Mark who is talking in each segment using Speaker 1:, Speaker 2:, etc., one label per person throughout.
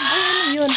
Speaker 1: Ay, ano yun?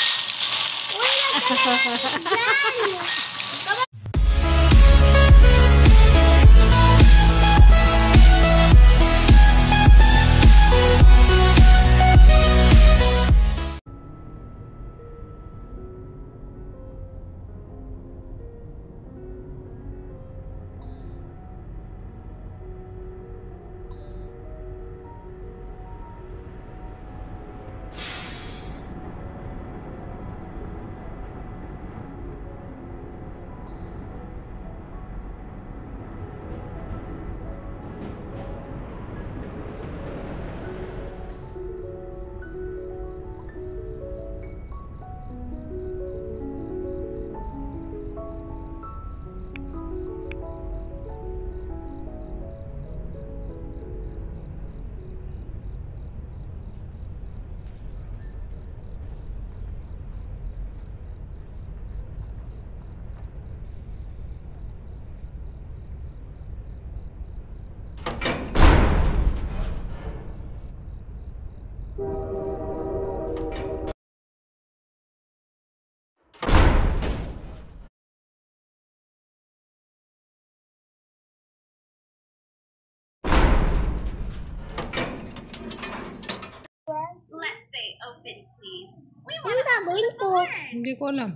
Speaker 2: Let's say open, please.
Speaker 3: Ano gagawin ko?
Speaker 1: Hindi ko alam.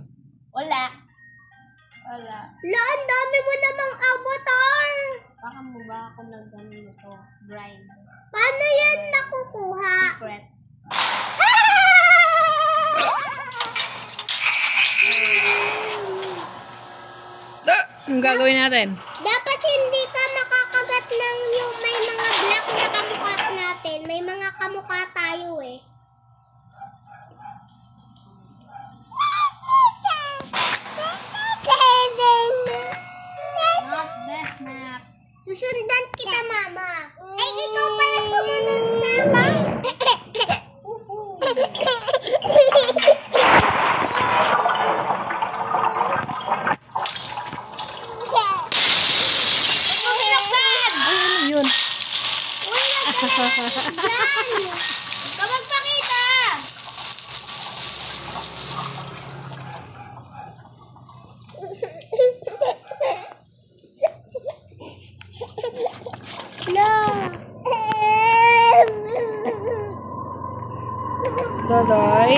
Speaker 2: Wala.
Speaker 3: La, ang dami mo namang avatar!
Speaker 2: Baka mo ba ako nagano ito? Grind.
Speaker 3: Paano yan nakukuha?
Speaker 2: Secret.
Speaker 1: Anong gagawin natin?
Speaker 3: Dapat hindi ka makakagat ng yung may mga black na kamukha natin. May mga kamukha tayo eh.
Speaker 2: Not this map.
Speaker 3: Susundan kita, mama. Ay, ikaw pala sumunod sa
Speaker 1: Ay, ano yun?
Speaker 3: Wala ka dyan.
Speaker 2: Ikaw magpakita!
Speaker 1: Daday.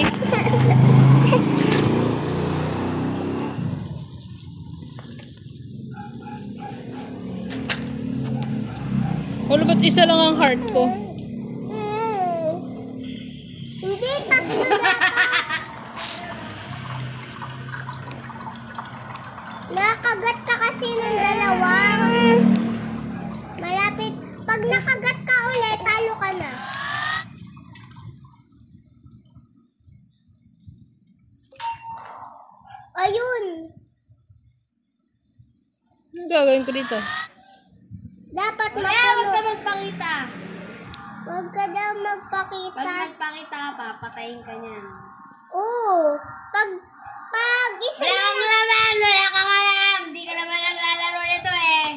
Speaker 1: Wala ba't isa lang ang heart ko?
Speaker 3: Hindi, tatlo dapat. Nakagat ka kasi ng dalawa. Malapit. Pag nakagat ka ulit, talo ka na. Ayun.
Speaker 1: Anong gagawin ko dito?
Speaker 3: Dapat
Speaker 2: Wala, huwag ka
Speaker 3: mapuno.
Speaker 2: magpakita.
Speaker 3: Huwag ka daw
Speaker 2: Pag
Speaker 3: magpakita.
Speaker 2: nagpakita ka pa, patayin ka niyan.
Speaker 3: Oo. Pag isa
Speaker 2: Wala
Speaker 3: na
Speaker 2: kang
Speaker 3: lang,
Speaker 2: laman! Wala kang alam! Hindi ka naman naglalaro nito eh.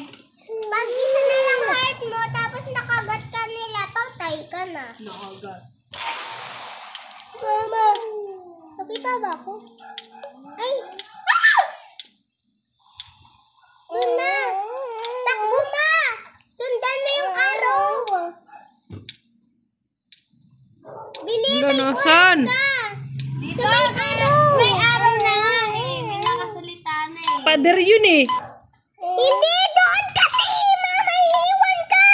Speaker 3: pag isa na lang heart mo, tapos nakagat ka nila, patay ka na.
Speaker 2: Nakagat.
Speaker 3: Mama, nakita ba ako? Ay! Yun na! Takbo ma! Sundan mo yung arrow! Bili, may oras
Speaker 1: Nasaan?
Speaker 3: ka!
Speaker 2: Dito!
Speaker 3: Sa may arrow!
Speaker 2: May araw na nga eh. May nakasalita na eh.
Speaker 1: Pader yun eh.
Speaker 3: Hindi! Doon kasi! Mama, iiwan ka!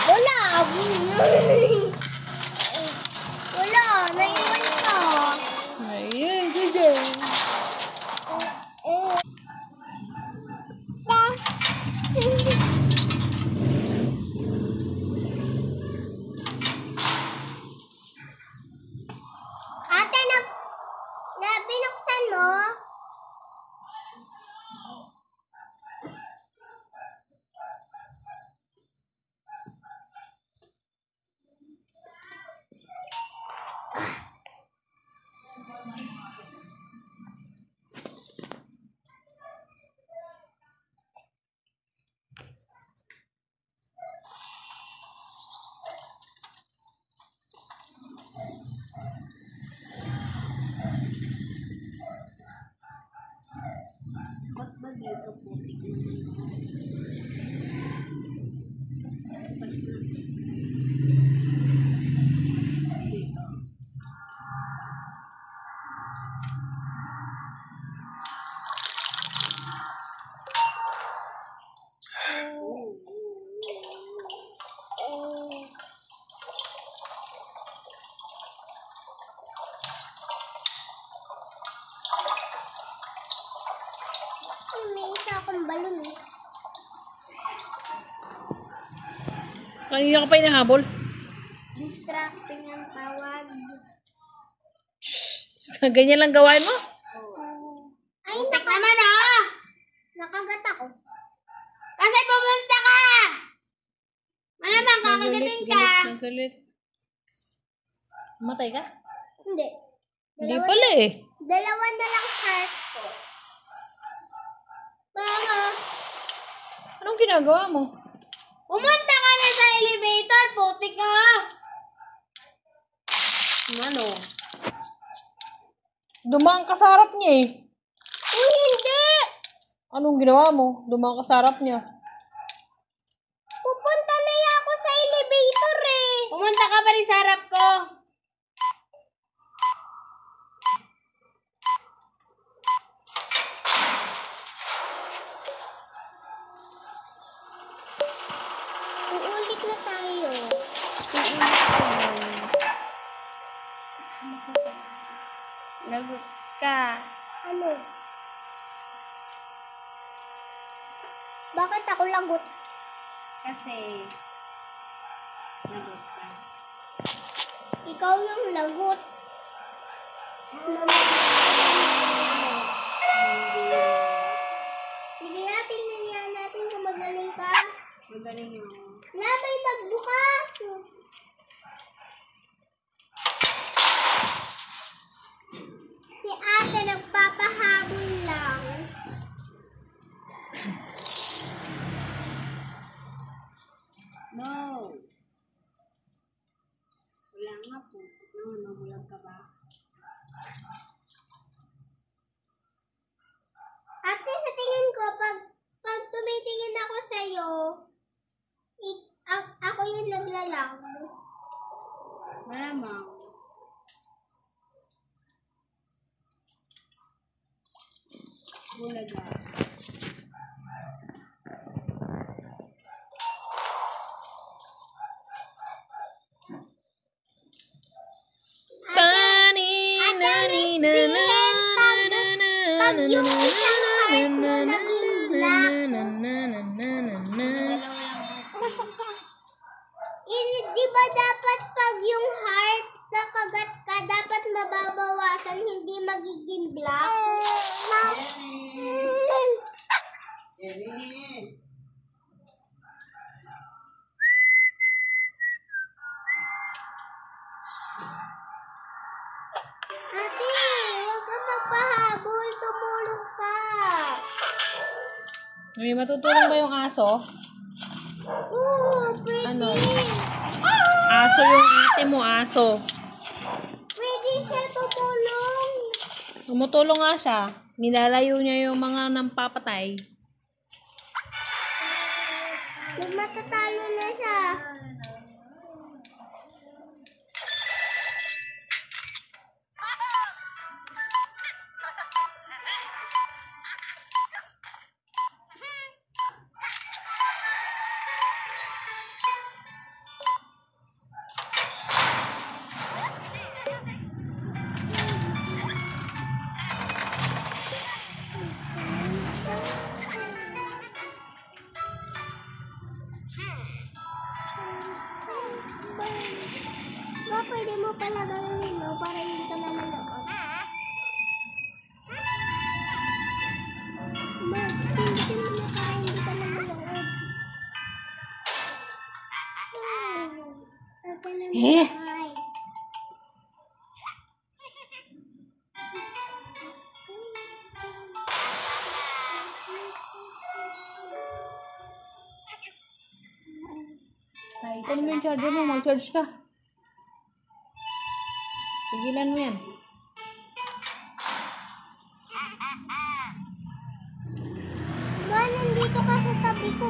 Speaker 3: Wala! Wala! Naiwan ka!
Speaker 1: Ayun, ganyan.
Speaker 3: Ate, na binuksan mo?
Speaker 2: Ba't ba dito po?
Speaker 3: May isa akong balon.
Speaker 1: Kanina ka pa inahabol.
Speaker 2: Distracting ang tawag.
Speaker 1: Ganyan lang gawain mo?
Speaker 3: Ay,
Speaker 2: Tek naman oh!
Speaker 3: nakagat ako.
Speaker 2: Kasi pumunta ka! Malamang kakagating ka.
Speaker 1: Nagalit. Matay ka?
Speaker 3: Hindi.
Speaker 1: Hindi pala eh.
Speaker 3: Dalawa na lang heart ko.
Speaker 2: Bakit?
Speaker 1: Anong ginagawa mo?
Speaker 2: Pumunta ka na sa elevator, putik ka! Ano?
Speaker 1: Dumaan ka sa harap niya eh.
Speaker 3: Hindi!
Speaker 1: Anong ginawa mo? Dumaan ka sa harap niya.
Speaker 3: Pupunta na ako sa elevator eh.
Speaker 2: Pumunta ka pa rin sa harap ko.
Speaker 3: Uulit na tayo.
Speaker 2: Lagot ka.
Speaker 3: Ano? Bakit ako lagot?
Speaker 2: Kasi, lagot ka.
Speaker 3: Ikaw yung lagot. Sige, tingnan niya natin kung magaling ka.
Speaker 2: Magaling mo.
Speaker 3: Labay nagbukas. Si ate nagpapahabol lang.
Speaker 2: No. Wala nga po. No, namulag ka ba?
Speaker 3: Ate, sa tingin ko, pag tumitingin ako sa'yo, ako yung naglalang.
Speaker 2: Malamang. Bulaga.
Speaker 1: Pani, nani, na, na, na, na, na,
Speaker 3: Pag
Speaker 1: na,
Speaker 3: yung
Speaker 1: na,
Speaker 3: isang heart mo
Speaker 1: na,
Speaker 3: naging
Speaker 1: na,
Speaker 3: black,
Speaker 1: na, na, na, na, na, na.
Speaker 2: Dalawa lang.
Speaker 3: di ba dapat pag yung heart nakagat ka, dapat mababawasan, hindi magiging black? Ate, huwag ka magpahabol, tumulong ka.
Speaker 1: May matutulong ba yung aso?
Speaker 3: Oo, pwede.
Speaker 1: Ano? Aso yung ate mo, aso.
Speaker 3: Pwede siya tumulong.
Speaker 1: Tumutulong nga siya. Nilalayo niya yung mga nampapatay.
Speaker 3: Matatalo na siya. Ba, pwede mo pala gawin mo para hindi ka na manood. Ba, pindutin mo na para hindi ka na manood.
Speaker 1: Eh? Kunin mo yung charger mo, mag-charge ka. Pigilan mo yan.
Speaker 3: nandito ka sa tabi ko.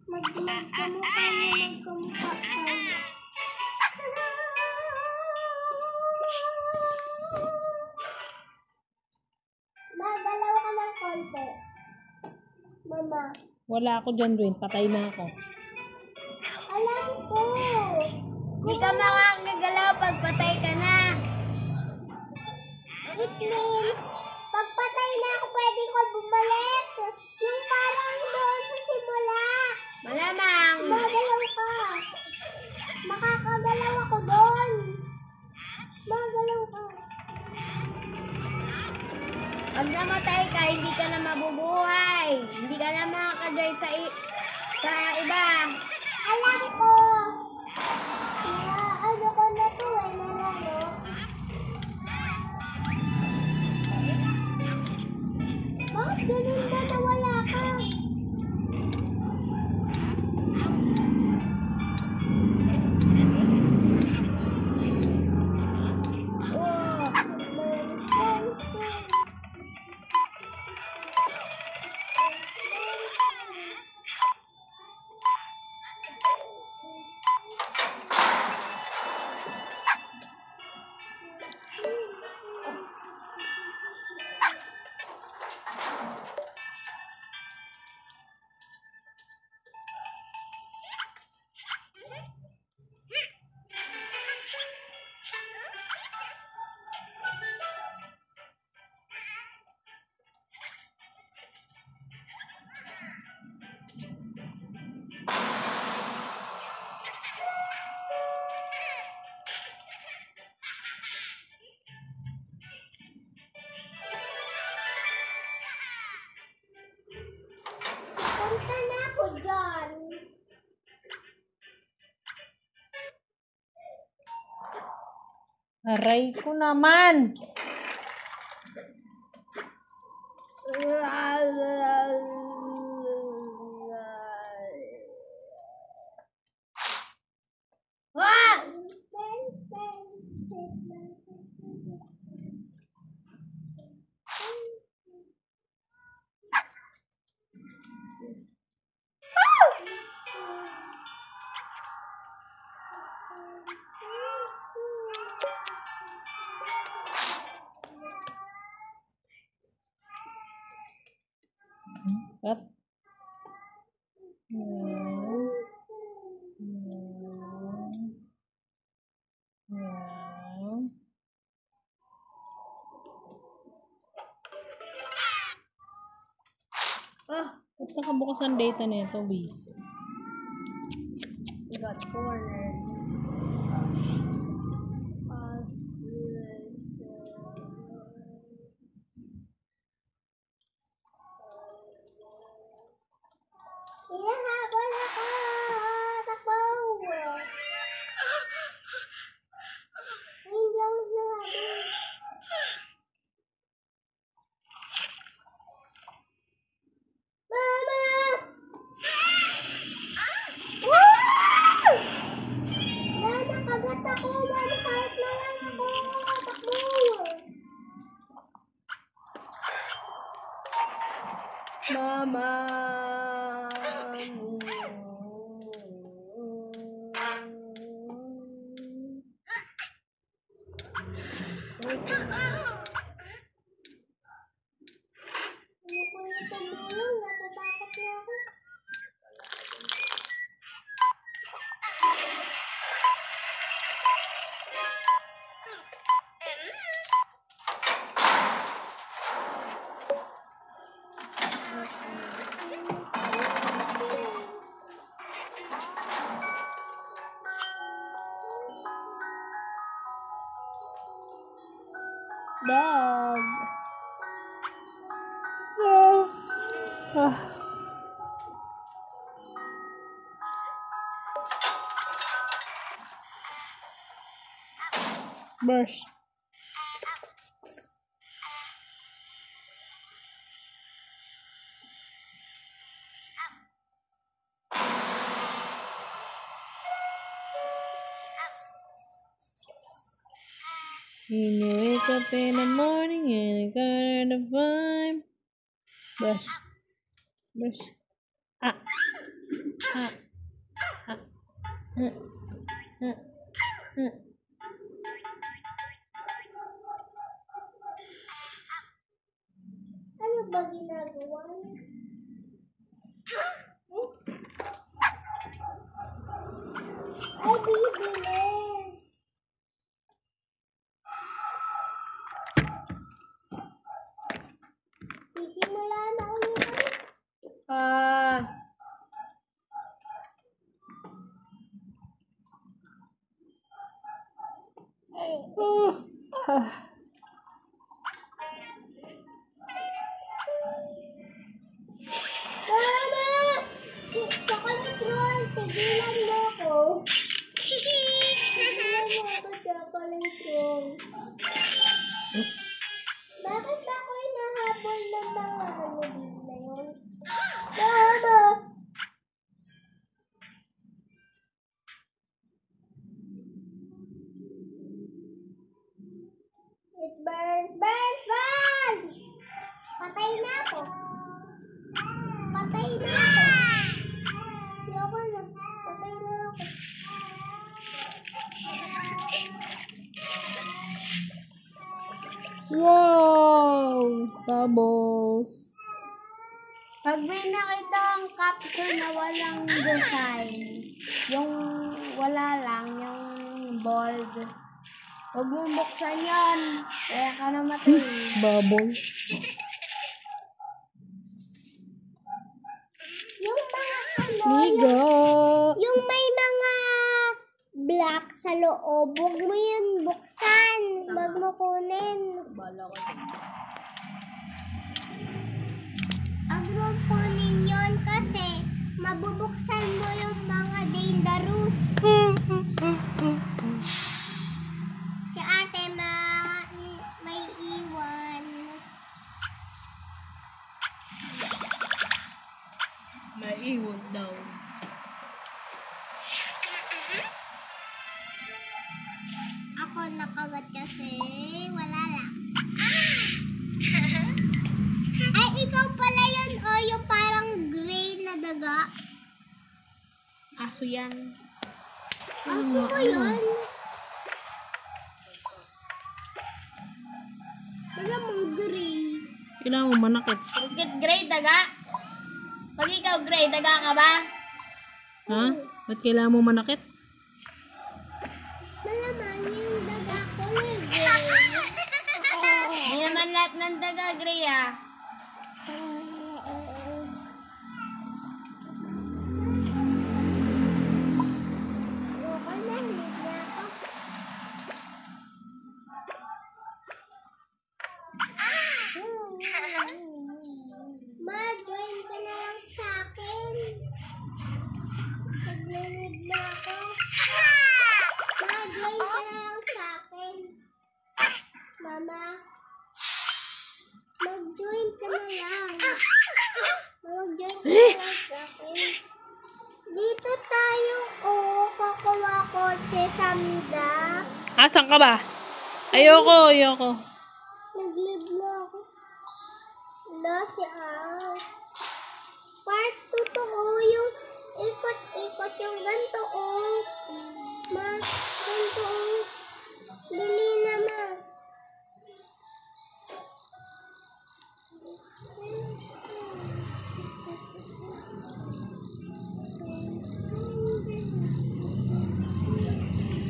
Speaker 3: Magkamukha tayo. Magalaw ka ng konti. Mama.
Speaker 1: Wala ako dyan, Dwayne. Patay na ako.
Speaker 3: Alam ko.
Speaker 2: Hindi ka makakagalaw pag patay ka na.
Speaker 3: It means, pagpatay na ako, pwede ko bumalik. Yung parang doon sa simula.
Speaker 2: Malamang.
Speaker 3: Magalaw ka. Makakagalaw ako doon. Magalaw ka.
Speaker 2: Pag namatay ka, hindi ka na mabubuhay. Hindi ka na makaka-join sa iba.
Speaker 3: Alam ko. Ano ko na to narano. Bakit ganun ba nawala ka? Punta na ako dyan.
Speaker 1: Aray ko naman.
Speaker 2: Wag!
Speaker 1: What?
Speaker 2: Oh,
Speaker 1: Ba't nakabukas ang data nito, busy?
Speaker 2: we got cornered.
Speaker 3: Hinahabol ako. Takbo. Hindi ako hinahabol. Mama! Woo! Nakagat ako. Manakalat na lang ako. Takbo.
Speaker 2: Mama.
Speaker 3: Ayoko na tumulong. Natatakot na ako.
Speaker 2: Dog.
Speaker 1: Burst. When you wake up in the morning and you got the vibe. Brush. Brush. Ah. Ah. Ah. Hmm. Hmm. Hmm.
Speaker 3: Ano ba ginagawa niya? Ay, bibilis. Sisimula na ulit.
Speaker 2: Ah,
Speaker 3: Mama! Chocolate roll! Tigilan mo ako. Tigilan mo ako, chocolate roll. Bakit ba ako hinahabol ng mga halubin na yun? Mama! It burns, burns, burns! Patay na ako. Patay na ako. Ayoko na. Patay na ako.
Speaker 1: Wow! Bubbles.
Speaker 2: pag may nakita kang capsule na walang design, yung wala lang, yung bold, huwag mong buksan yun. Kaya ka namatay.
Speaker 1: Bubbles.
Speaker 3: Yung mga ano,
Speaker 1: Ligo.
Speaker 3: yung may mga black sa loob, huwag mo yun buksan. Huwag mo kunin. Huwag mo kunin yun kasi mabubuksan mo yung mga dangerous. Si ate may iwan.
Speaker 1: Maiwan daw.
Speaker 3: Ako nakagat kasi wala lang. Ay, ikaw pala yun o yung parang gray na daga.
Speaker 2: Aso yan.
Speaker 3: Aso ba yun? Wala mong gray.
Speaker 1: Kailangan mo manakit.
Speaker 2: Bakit gray, daga? Pag ikaw gray, daga ka ba?
Speaker 1: Ha? Ba't kailangan mo manakit?
Speaker 3: Malaman yung daga ko na gray.
Speaker 2: Hindi naman lahat ng daga gray ah.
Speaker 3: Ayoko na, hindi na ako. Ma, join ka na lang sa akin. Nag-live na ako. Ma, join ka na lang sa akin. Mama, mag-join ka na lang. Mag-join ka na lang sa akin. Dito tayo, kukuha kotse sa Mida.
Speaker 1: Asan ka ba? Ayoko.
Speaker 3: Nag-live na ako. Wala si Al. Part 2 to yung ikot-ikot yung ganito Ma, ganito Dali na ma.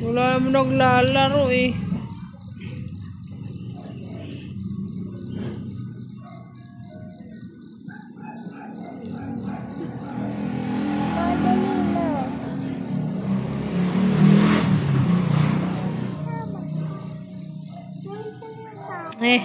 Speaker 1: Wala naman naglalaro eh.
Speaker 3: Dali na. Join ka na sa akin.
Speaker 1: Eh.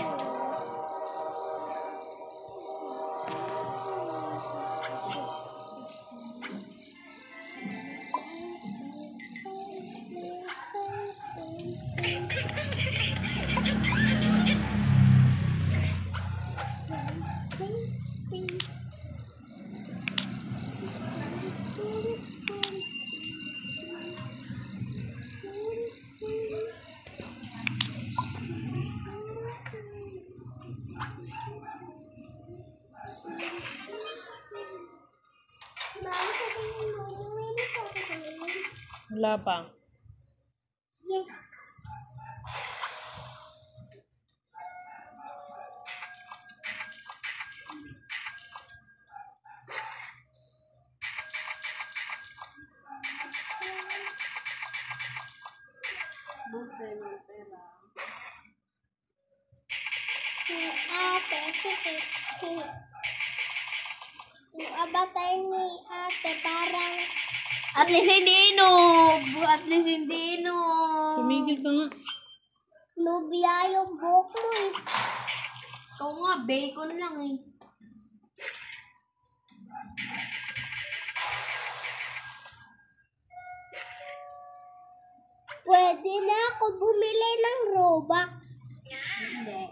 Speaker 1: Wala pa.
Speaker 3: Yes. Si ate, yung avatar ni ate parang
Speaker 2: At least hindi inog. At least hindi inog.
Speaker 1: Tumigil ka nga.
Speaker 3: nubya yung buhok mo eh.
Speaker 2: Ikaw nga, bacon lang eh.
Speaker 3: Pwede na ako bumili ng Robux.
Speaker 2: Hindi.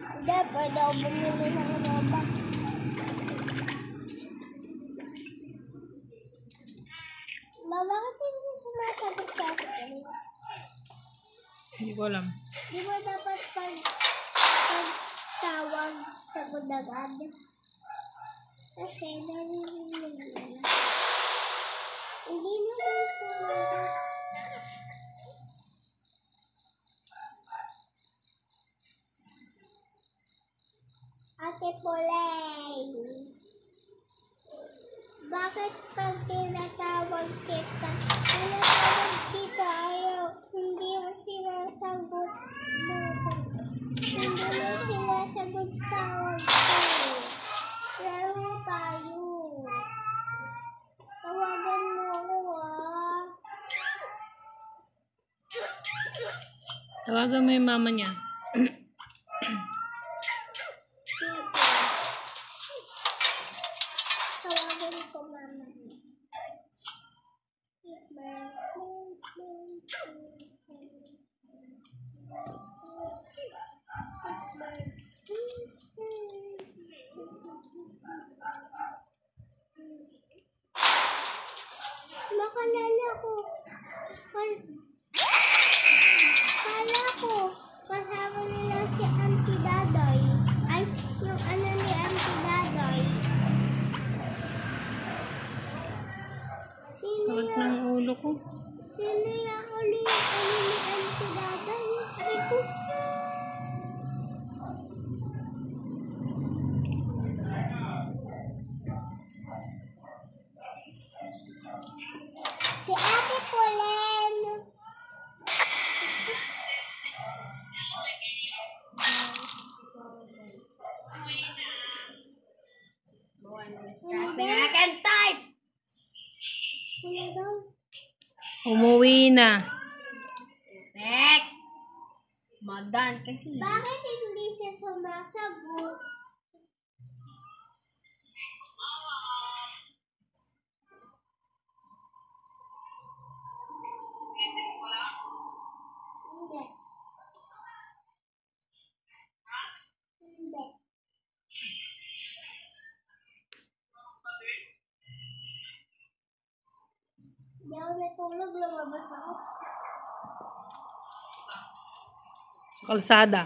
Speaker 3: Hindi, pwede ako bumili ng Robux. Bakit hindi sumasagot sa akin?
Speaker 1: Hindi ko alam.
Speaker 3: Di ba dapat pag tawag sagot agad? Kasi narinig nila. Hindi mo rin sumagot. Ate Poleng, bakit pag tinatawag kita, ayaw, hindi mo sinasagot tawag ko. Laro tayo. Tawagan mo ako ah.
Speaker 1: Tawagan mo yung mama niya.
Speaker 3: Tawagan ko mama. Makalala ko. Kala ko, kasama nila si Auntie Dadoy. Ay, yung ano ni Auntie Dadoy. Sino
Speaker 1: Sakit
Speaker 3: yan?
Speaker 1: ng ulo ko.
Speaker 3: Sino yung uli yung ano ni Auntie Dadoy? Ay ko. Si Ate Polen.
Speaker 2: Tingnan na can type!
Speaker 3: Ano daw?
Speaker 1: Umuwi na.
Speaker 2: Tek! Madan kasi.
Speaker 3: Bakit hindi siya sumasagot? Hindi. Hindi. Hindi ako natulog, lumabas ako.
Speaker 1: Sa kalsada.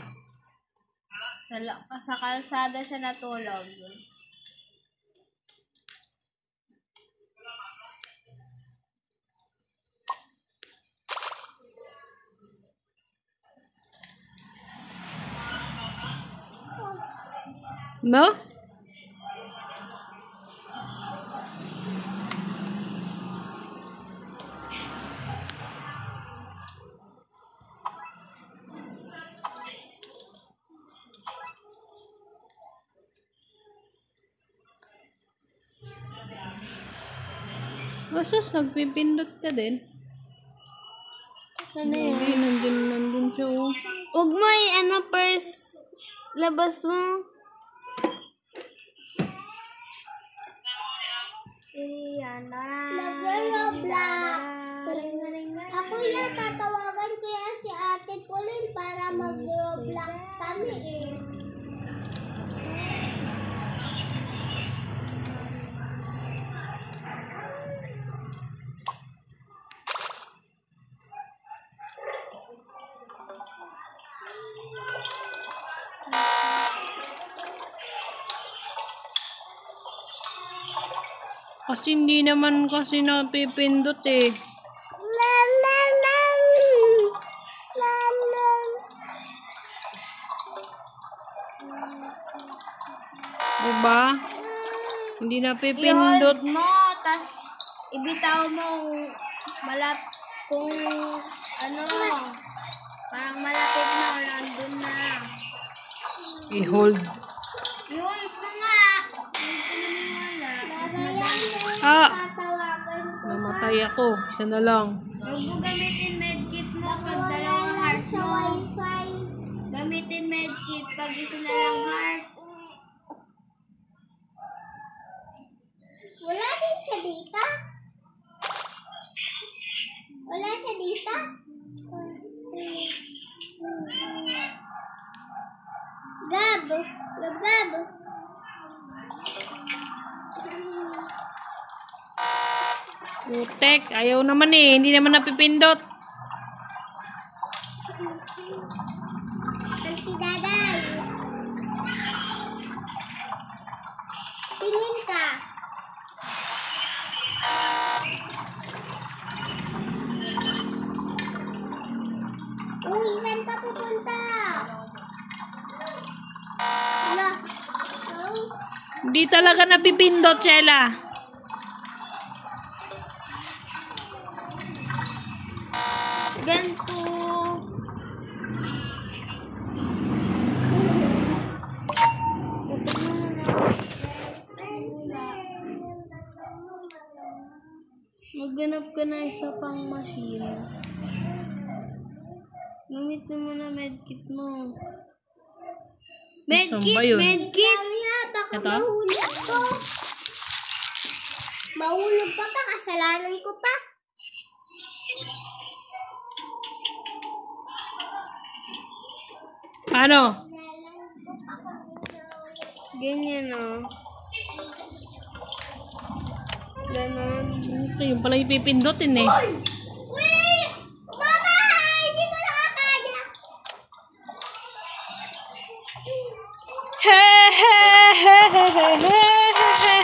Speaker 2: Sa kalsada siya natulog.
Speaker 1: No? Basos, nagpipindot ka din.
Speaker 2: Ano
Speaker 1: Hindi, nandun siya oh.
Speaker 2: Huwag mo first labas mo.
Speaker 3: Nag-Roblox. Ako yan, tatawagan ko yan si Ate Pauline para mag-Roblox kami eh.
Speaker 1: Kasi hindi naman kasi napipindot eh. Diba? Hindi napipindot.
Speaker 2: I-hold mo, tas ibitaw mo kung ano, parang malapit na o nandun na.
Speaker 1: I-hold.
Speaker 2: I-hold mo nga. Hindi ko maniwala.
Speaker 1: Ah! Namatay ako. Isa na lang.
Speaker 2: Huwag mo gamitin medkit mo pag dalawang heart mo. Gamitin medkit pag isa na lang heart.
Speaker 3: Wala din siya dito? Wala siya dito? Gab! Gab!
Speaker 1: Putek. Ayaw naman eh. Hindi naman napipindot.
Speaker 3: Ang si Daday. Tingin ka. Uy, saan ka pupunta? Wala. Oh.
Speaker 1: Hindi talaga napipindot, Chela.
Speaker 2: Ganto. Magganap ka na isa pang machine. Gamit mo muna medkit mo.
Speaker 1: Saan ba yun?
Speaker 2: Medkit!
Speaker 3: Kaya baka
Speaker 1: Ito?
Speaker 3: mahulog ko. Mahulog ka pa, kasalanan ko pa.
Speaker 1: Paano?
Speaker 2: Ganyan o. Ganon.
Speaker 1: Ito yung pala ipipindutin eh.
Speaker 3: Uy! Mama! Hindi ko nakakaya.
Speaker 1: He he he he he he he.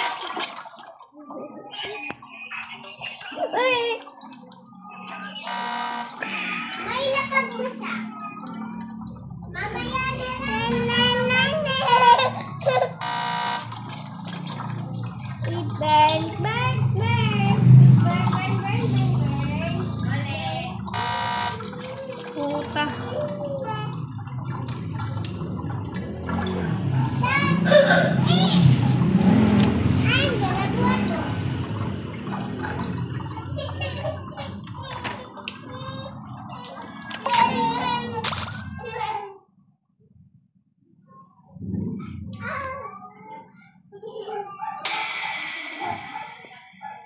Speaker 3: Uy! May lapag mo siya. Mamaya na lang. Burn, burn, burn. Burn, burn, burn, burn, burn.
Speaker 2: Mali.
Speaker 1: Puta.
Speaker 3: Ay, ginagawa ko.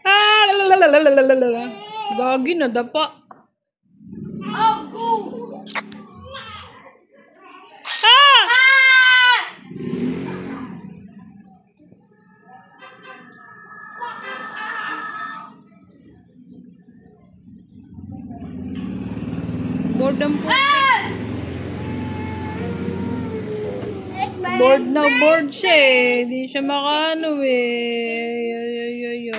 Speaker 1: Ah, lalalalalala. Gagi na dapa.
Speaker 2: Oh, go!
Speaker 1: Ah! Bored ang putik. Bored na bored siya eh. Di siya makaano eh. Yo.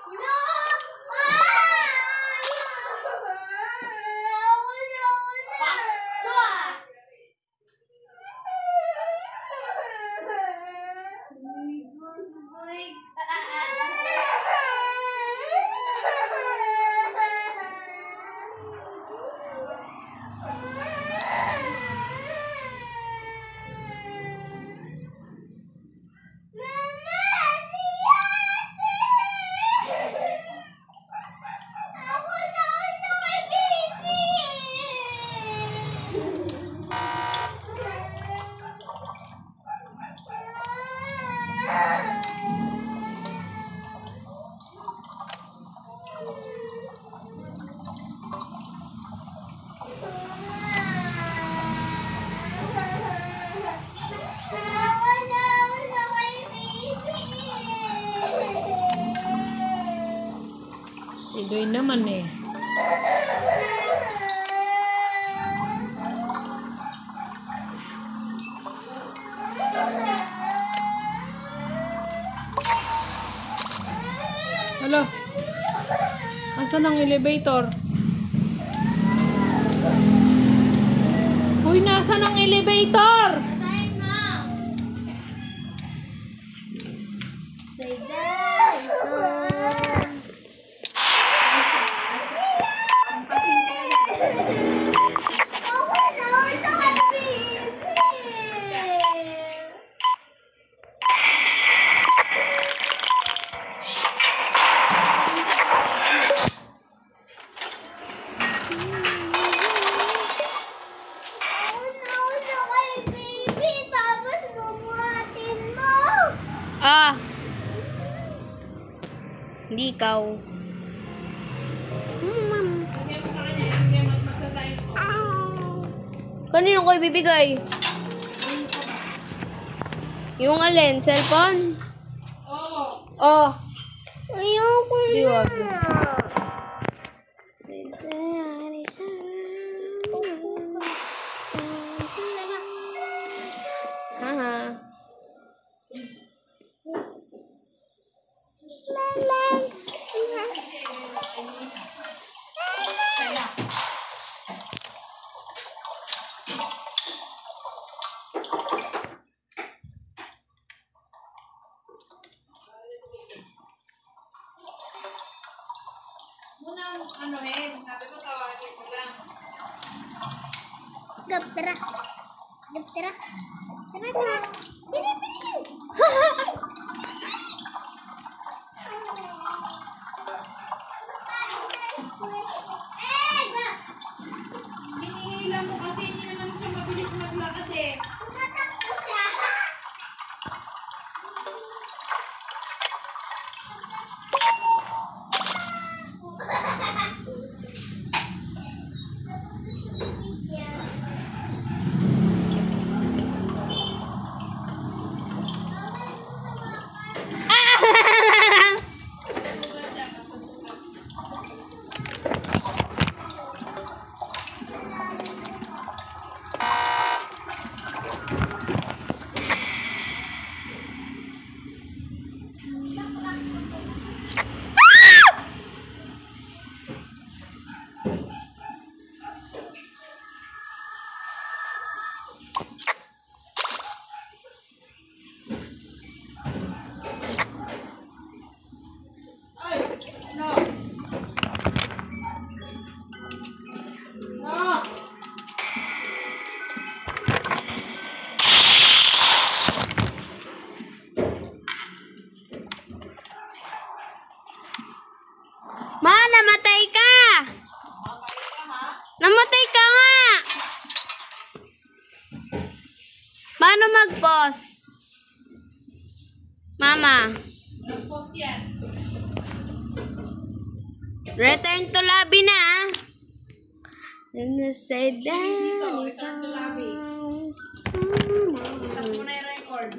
Speaker 3: No! Ah!
Speaker 1: Si Dwayne naman eh. Hala. Asan ang elevator? Uy, nasan ang elevator?
Speaker 2: Basahin mo. Say that is home. Ah. Hindi ikaw. Kanino ko ibibigay? Yung alin? Cellphone?
Speaker 1: Oo.
Speaker 2: Oh.
Speaker 3: Ayoko
Speaker 2: Di
Speaker 3: na.
Speaker 2: wag. Haha.
Speaker 1: Muna, ano eh, sabi ko tawagin mo lang.
Speaker 3: Gap, tara. Gap, tara. Tara, tara. Bili, bili.
Speaker 1: Hinihila mo kasi hindi naman siya mabilis maglakad eh.
Speaker 3: Tumatakbo siya.
Speaker 1: Ay, no. No.
Speaker 2: Ma, namatay ka! Namatay ka nga! Paano mag-pause? Mama,
Speaker 1: Nag-post yan.
Speaker 2: return to lobby na. And I said
Speaker 1: Dito,
Speaker 2: that is
Speaker 1: return to lobby.
Speaker 2: all.
Speaker 1: Tapos mo na yung record.